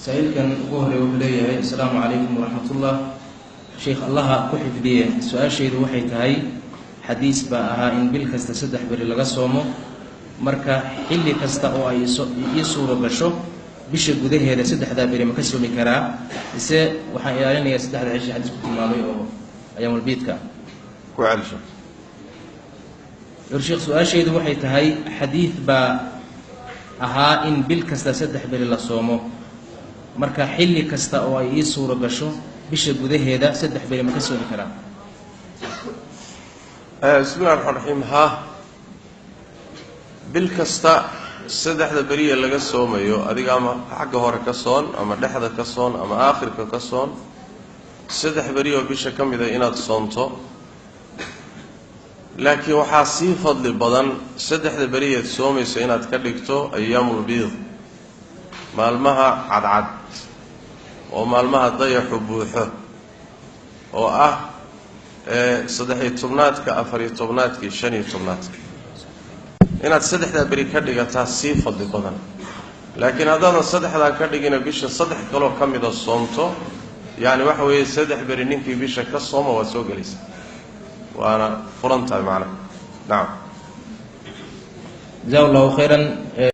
سائل كان وهري وبليه السلام عليكم ورحمة الله. شيخ الله كحف دي سؤال شيء وحي تهي حديث بقى إن بالكست سدح بري لغا صومو marka xilli kasta oo ay suuro gasho bisha gudaheeda saddexda bari ma ka soomi karaa ise waxaan ilaalinayaa saddexda cisho xadiis ku tilmaamay oo ayaan walbiidka ku celsho sheekh su'aasheedu waxay tahay xadiis ba ahaa in bil kasta saddex bari la soomo marka xilli kasta oo ay suuro gasho bisha gudaheeda saddex bari ma ka soomi karaa bismillahir rahmanir rahim bil kasta saddexda bariye laga soomayo adiga ama xagga hore ka soon ama dhexda ka soon ama aakhirka ka soon saddex bariye oo bisha kamida inaad soonto laakiin waxaa sii fadli badan saddexda bariye soomayso inaad ka dhigto ayaamul biid maalmaha cadcad oo maalmaha dayaxu buuxo oo ah 13-tobnaadka 14-tobnaadka 15-tobnaadka inaad saddexda bari ka dhigataa sii fadli badan laakiin haddaadan saddexdaa ka dhigina bisha saddex kaloo ka mida soomto yani waxa weeye saddex bari ninkii bisha ka sooma waa soo gelaysa waana furan tahay macnaha nacam jazakallahu khayran.